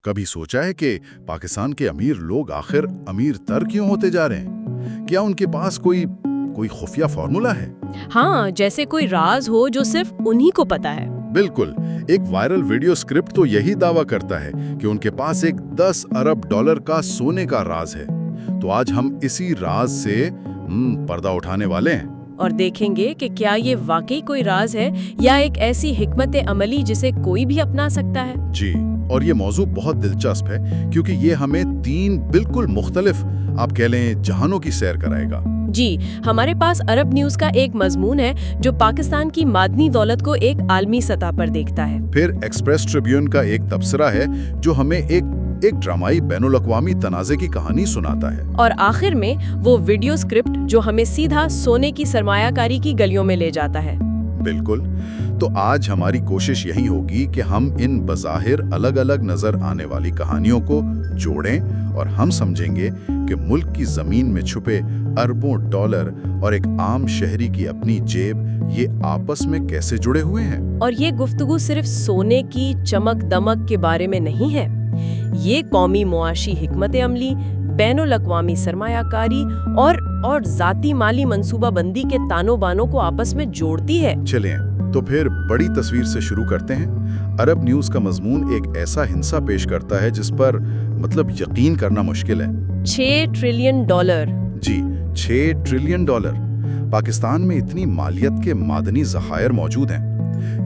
کبھی سوچا ہے کہ پاکستان کے امیر لوگ آخر امیر تر کیوں ہوتے جا رہے ہیں؟ کیا ان کے پاس کوئی خفیہ فارمولا ہے؟ ہاں، جیسے کوئی راز ہو جو صرف انہی کو پتا ہے۔ بالکل، ایک وائرل ویڈیو اسکرپٹ تو یہی دعویٰ کرتا ہے کہ ان کے پاس ایک 10 ارب ڈالر کا سونے کا راز ہے۔ تو آج ہم اسی راز سے پردہ اٹھانے والے ہیں اور دیکھیں گے کہ کیا یہ واقعی کوئی راز ہے یا ایک ایسی حکمت عملی جسے کوئی بھی اپنا سکتا ہے۔ جی، اور یہ موضوع بہت دلچسپ ہے کیونکہ یہ ہمیں 3 بالکل مختلف آپ کہہ لیں جہانوں کی سیر کرائے گا۔ جی، ہمارے پاس عرب نیوز کا ایک مضمون ہے جو پاکستان کی معدنی دولت کو ایک عالمی سطح پر دیکھتا ہے۔ پھر ایکسپریس ٹریبیون کا ایک تبصرہ ہے جو ہمیں ایک ڈرامائی بین الاقوامی تنازع کی کہانی سناتا ہے۔ اور آخر میں وہ ویڈیو اسکرپٹ جو ہمیں سیدھا سونے کی سرمایہ کاری کی گلیوں میں لے جاتا ہے۔ بالکل، تو آج ہماری کوشش یہی ہوگی کہ ہم ان بظاہر الگ الگ نظر آنے والی کہانیوں کو جوڑیں اور ہم سمجھیں گے کہ ملک کی زمین میں چھپے اربوں ڈالر اور ایک عام شہری کی اپنی جیب یہ آپس میں کیسے جڑے ہوئے ہیں۔ اور یہ گفتگو صرف سونے کی چمک دمک کے بارے میں نہیں ہے، یہ قومی معاشی حکمت عملی، بین الاقوامی سرمایہ کاری اور ذاتی مالی منصوبہ بندی کے تانوں بانوں کو آپس میں جوڑتی ہے۔ چلیں تو پھر بڑی تصویر سے شروع کرتے ہیں۔ عرب نیوز کا مضمون ایک ایسا ہنسا پیش کرتا ہے جس پر یقین کرنا مشکل ہے۔ 6 ٹریلین ڈالر۔ جی، 6 ٹریلین ڈالر۔ پاکستان میں اتنی مالیت کے معدنی ذخائر موجود ہیں،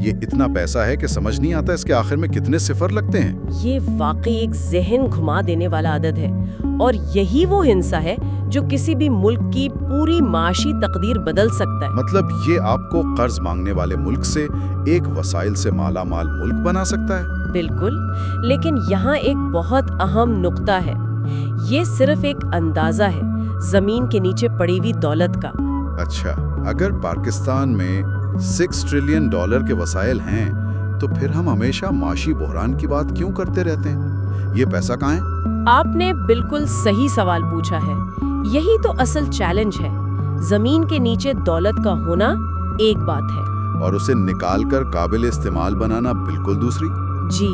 یہ اتنا پیسہ ہے کہ سمجھ نہیں آتا اس کے آخر میں کتنے صفر لگتے ہیں۔ یہ واقعی ایک ذہن گھما دینے والا عدد ہے، اور یہی وہ ہنسا ہے جو کسی بھی ملک کی پوری معاشی تقدیر بدل سکتا ہے۔ یہ آپ کو قرض مانگنے والے ملک سے ایک وسائل سے مالا مال ملک بنا سکتا ہے۔ بالکل، لیکن یہاں ایک بہت اہم نقطہ ہے، یہ صرف ایک اندازہ ہے زمین کے نیچے پڑی ہوئی دولت کا۔ اچھا، اگر پاکستان میں 6 ٹریلین ڈالر کے وسائل ہیں تو پھر ہم ہمیشہ معاشی بحران کی بات کیوں کرتے رہتے ہیں؟ یہ پیسہ کہاں ہے؟ آپ نے بالکل صحیح سوال پوچھا ہے، یہی تو اصل چیلنج ہے۔ زمین کے نیچے دولت کا ہونا ایک بات ہے اور اسے نکال کر قابل استعمال بنانا بالکل دوسری۔ جی،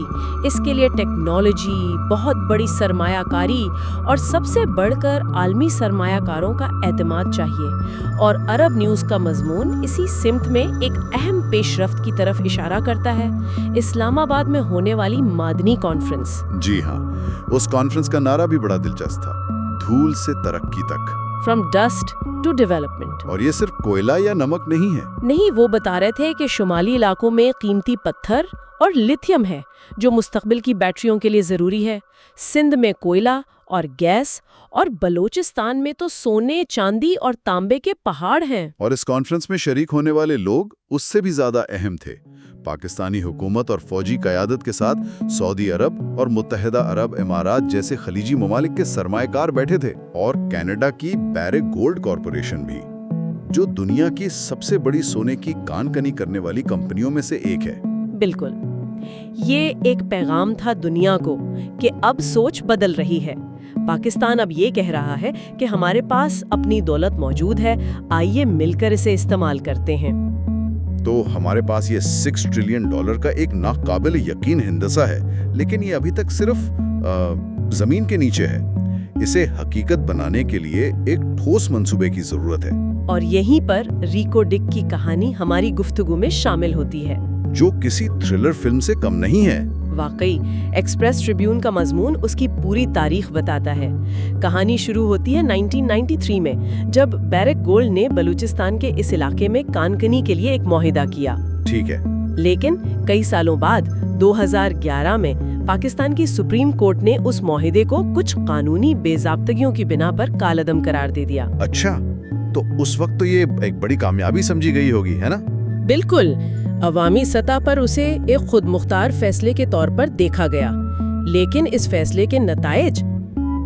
اس کے لیے ٹیکنالوجی، بہت بڑی سرمایہ کاری اور سب سے بڑھ کر عالمی سرمایہ کاروں کا اعتماد چاہیے، اور عرب نیوز کا مضمون اسی سمت میں ایک اہم پیش رفت کی طرف اشارہ کرتا ہے، اسلام آباد میں ہونے والی معدنی کانفرنس۔ جی ہاں، اس کانفرنس کا نعرہ بھی بڑا دلچسپ تھا، دھول سے ترقی تک، فرام ڈسٹ ٹو ڈیولپمنٹ۔ اور یہ صرف کوئلہ یا نمک نہیں ہے۔ نہیں، وہ بتا رہے تھے کہ شمالی علاقوں میں قیمتی پتھر اور لیتھیم ہے جو مستقبل کی بیٹریوں کے لیے ضروری ہے، سندھ میں کوئلہ اور گیس، اور بلوچستان میں تو سونے، چاندی اور تانبے کے پہاڑ ہیں۔ اور اس کانفرنس میں شریک ہونے والے لوگ اس سے بھی زیادہ اہم تھے۔ پاکستانی حکومت اور فوجی قیادت کے ساتھ سعودی عرب اور متحدہ عرب امارات جیسے خلیجی ممالک کے سرمایہ کار بیٹھے تھے، اور کینیڈا کی بیرک گولڈ کارپوریشن بھی، جو دنیا کی سب سے بڑی سونے کی کان کنی کرنے والی کمپنیوں میں سے ایک ہے۔ بالکل، یہ ایک پیغام تھا دنیا کو کہ اب سوچ بدل رہی ہے۔ پاکستان اب یہ کہہ رہا ہے کہ ہمارے پاس اپنی دولت موجود ہے، آئیے مل کر اسے استعمال کرتے ہیں۔ تو ہمارے پاس یہ 6 ٹریلین ڈالر کا ایک ناقابل یقین ہندسہ ہے، لیکن یہ ابھی تک صرف زمین کے نیچے ہے۔ اسے حقیقت بنانے کے لیے ایک ٹھوس منصوبے کی ضرورت ہے، اور یہیں پر ریکو ڈک کی کہانی ہماری گفتگو میں شامل ہوتی ہے، جو کسی تھرلر فلم سے کم نہیں ہے۔ واقعی ایکسپریس ٹریبیون کا مضمون اس کی پوری تاریخ بتاتا ہے۔ کہانی شروع ہوتی ہے 1993 میں، جب بیرک گولڈ نے بلوچستان کے اس علاقے میں کانکنی کے لیے ایک معاہدہ کیا۔ ٹھیک ہے، لیکن کئی سالوں بعد 2011 میں پاکستان کی سپریم کورٹ نے اس معاہدے کو کچھ قانونی بے ضابطگیوں کی بنا پر کالعدم قرار دے دیا۔ اچھا، تو اس وقت تو یہ ایک بڑی کامیابی سمجھی گئی ہوگی، ہے نا؟ بالکل، عوامی سطح پر اسے ایک خود مختار فیصلے کے طور پر دیکھا گیا، لیکن اس فیصلے کے نتائج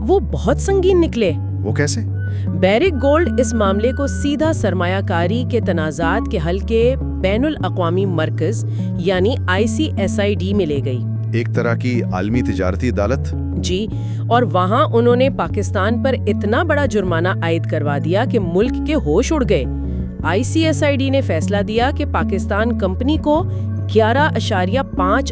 وہ بہت سنگین نکلے۔ وہ کیسے؟ بیرک گولڈ اس معاملے کو سیدھا سرمایہ کاری کے تنازعات کے حل کے بین الاقوامی مرکز یعنی ICSID میں لے گئی، ایک طرح کی عالمی تجارتی عدالت۔ جی، اور وہاں انہوں نے پاکستان پر اتنا بڑا جرمانہ عائد کروا دیا کہ ملک کے ہوش اڑ گئے۔ ICSID نے فیصلہ دیا کہ پاکستان کمپنی کو 11.5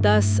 $10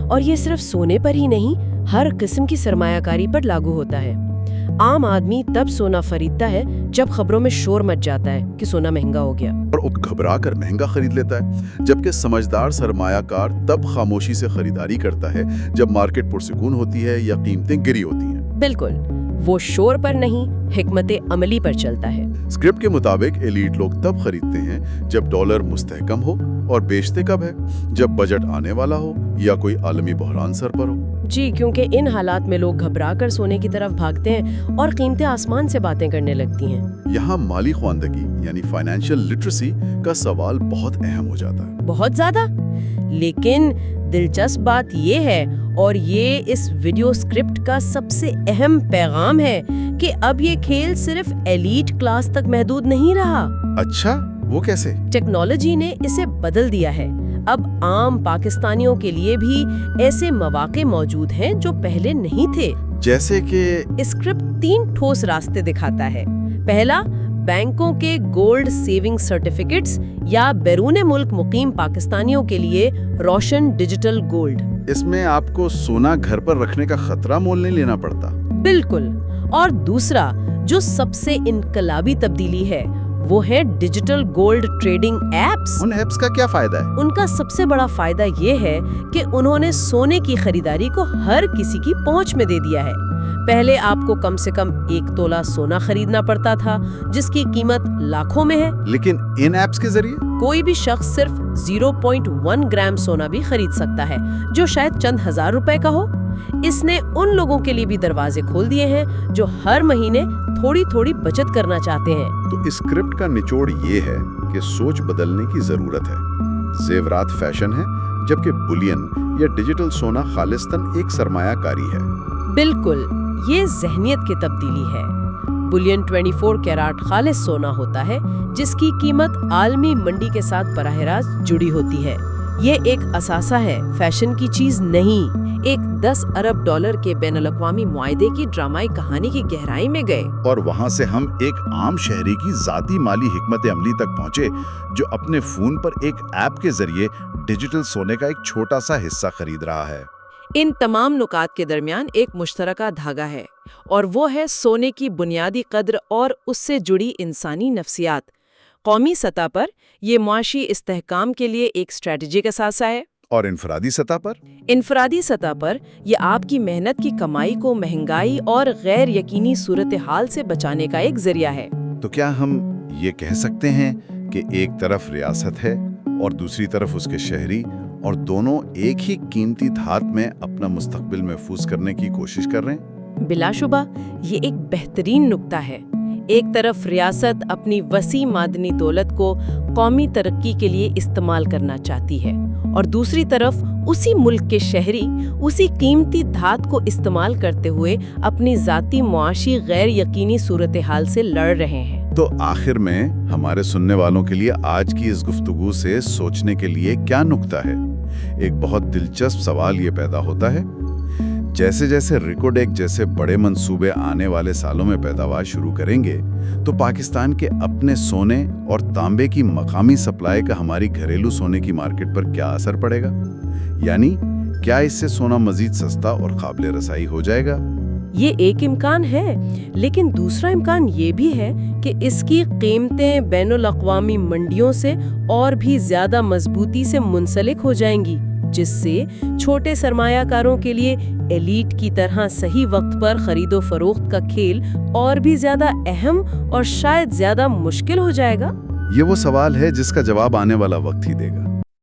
اور یہ صرف سونے پر ہی نہیں، ہر قسم کی سرمایہ کاری پر لاگو ہوتا ہے۔ عام آدمی تب سونا خریدتا ہے جب خبروں میں شور مچ جاتا ہے کہ سونا مہنگا ہو گیا، اور گھبرا کر مہنگا خرید لیتا ہے، جبکہ سمجھدار سرمایہ کار تب خاموشی سے خریداری کرتا ہے جب مارکیٹ پرسکون ہوتی ہے یا قیمتیں گری ہوتی ہیں۔ بالکل، وہ شور پر نہیں، حکمت عملی پر چلتا ہے۔ اسکرپٹ کے مطابق ایلیٹ لوگ تب خریدتے ہیں جب ڈالر مستحکم ہو، اور بیچتے کب ہے؟ جب بجٹ آنے والا ہو یا کوئی عالمی بحران سر پر ہو۔ جی، کیونکہ ان حالات میں لوگ گھبرا کر سونے کی طرف بھاگتے ہیں اور قیمتیں آسمان سے باتیں کرنے لگتی ہیں۔ یہاں مالی خواندگی یعنی فائنینشیل لٹریسی کا سوال بہت اہم ہو جاتا ہے۔ بہت زیادہ۔ لیکن دلچسپ بات یہ ہے، اور یہ اس ویڈیو اسکرپٹ کا سب سے اہم پیغام ہے، کہ اب یہ کھیل صرف ایلیٹ کلاس تک محدود نہیں رہا۔ اچھا، وہ کیسے؟ ٹیکنالوجی نے اسے بدل دیا ہے۔ اب عام پاکستانیوں کے لیے بھی ایسے مواقع موجود ہیں جو پہلے نہیں تھے۔ جیسے کہ اسکرپٹ 3 ٹھوس راستے دکھاتا ہے۔ پہلا، بینکوں کے گولڈ سیونگ سرٹیفکیٹس یا بیرون ملک مقیم پاکستانیوں کے لیے روشن ڈیجیٹل گولڈ۔ اس میں آپ کو سونا گھر پر رکھنے کا خطرہ مول نہیں لینا پڑتا۔ بالکل۔ اور دوسرا، جو سب سے انقلابی تبدیلی ہے، وہ ہے ڈیجیٹل گولڈ ٹریڈنگ ایپس۔ ان ایپس کا کیا فائدہ ہے؟ ان کا سب سے بڑا فائدہ یہ ہے کہ انہوں نے سونے کی خریداری کو ہر کسی کی پہنچ میں دے دیا ہے۔ پہلے آپ کو کم سے کم 1 تولہ سونا خریدنا پڑتا تھا، جس کی قیمت لاکھوں میں ہے۔ لیکن ان ایپس کے ذریعے کوئی بھی شخص صرف 0.1 گرام سونا بھی خرید سکتا ہے، جو شاید چند ہزار روپے کا ہو۔ اس نے ان لوگوں کے لیے بھی دروازے کھول دیے ہیں جو ہر مہینے تھوڑی تھوڑی بچت کرنا چاہتے ہیں۔ تو اسکرپٹ کا نچوڑ یہ ہے کہ سوچ بدلنے کی ضرورت ہے۔ زیورات فیشن ہے، جبکہ بلین یا ڈیجیٹل سونا خالصتاً ایک سرمایہ کاری ہے۔ بالکل، یہ ذہنیت کی تبدیلی ہے۔ بلین 24 کیرٹ خالص سونا ہوتا ہے، جس کی قیمت عالمی منڈی کے ساتھ براہ راست جڑی ہوتی ہے۔ یہ ایک اثاثہ ہے، فیشن کی چیز نہیں۔ ایک 10 ارب ڈالر کے بین الاقوامی معاہدے کی ڈرامائی کہانی کی گہرائی میں گئے، اور وہاں سے ہم ایک عام شہری کی ذاتی مالی حکمت عملی تک پہنچے، جو اپنے فون پر ایک ایپ کے ذریعے ڈیجیٹل سونے کا ایک چھوٹا سا حصہ خرید رہا ہے۔ ان تمام نکات کے درمیان ایک مشترکہ دھاگا ہے، اور وہ ہے سونے کی بنیادی قدر اور اس سے جڑی انسانی نفسیات۔ قومی سطح پر یہ معاشی استحکام کے لیے ایک اسٹریٹجک اثاثہ ہے، اور انفرادی سطح پر؟ انفرادی سطح پر یہ آپ کی محنت کی کمائی کو مہنگائی اور غیر یقینی صورتحال سے بچانے کا ایک ذریعہ ہے۔ تو کیا ہم یہ کہہ سکتے ہیں کہ ایک طرف ریاست ہے اور دوسری طرف اس کے شہری، اور دونوں ایک ہی قیمتی دھات میں اپنا مستقبل محفوظ کرنے کی کوشش کر رہے ہیں؟ بلا شبہ یہ ایک بہترین نکتہ ہے۔ ایک طرف ریاست اپنی وسیع معدنی دولت کو قومی ترقی کے لیے استعمال کرنا چاہتی ہے، اور دوسری طرف اسی ملک کے شہری اسی قیمتی دھات کو استعمال کرتے ہوئے اپنی ذاتی معاشی غیر یقینی صورتحال سے لڑ رہے ہیں۔ تو آخر میں ہمارے سننے والوں کے لیے آج کی اس گفتگو سے سوچنے کے لیے کیا نکتہ ہے؟ ایک بہت دلچسپ سوال یہ پیدا ہوتا ہے، جیسے جیسے ریکوڈیک جیسے بڑے منصوبے آنے والے سالوں میں پیداوار شروع کریں گے، تو پاکستان کے اپنے سونے اور تانبے کی مقامی سپلائی کا ہماری گھریلو سونے کی مارکیٹ پر کیا اثر پڑے گا؟ یعنی کیا اس سے سونا مزید سستا اور قابل رسائی ہو جائے گا؟ یہ ایک امکان ہے، لیکن دوسرا امکان یہ بھی ہے کہ اس کی قیمتیں بین الاقوامی منڈیوں سے اور بھی زیادہ مضبوطی سے منسلک ہو جائیں گی، جس سے چھوٹے سرمایہ کاروں کے لیے ایلیٹ کی طرح صحیح وقت پر خرید و فروخت کا کھیل اور بھی زیادہ اہم اور شاید زیادہ مشکل ہو جائے گا۔ یہ وہ سوال ہے جس کا جواب آنے والا وقت ہی دے گا۔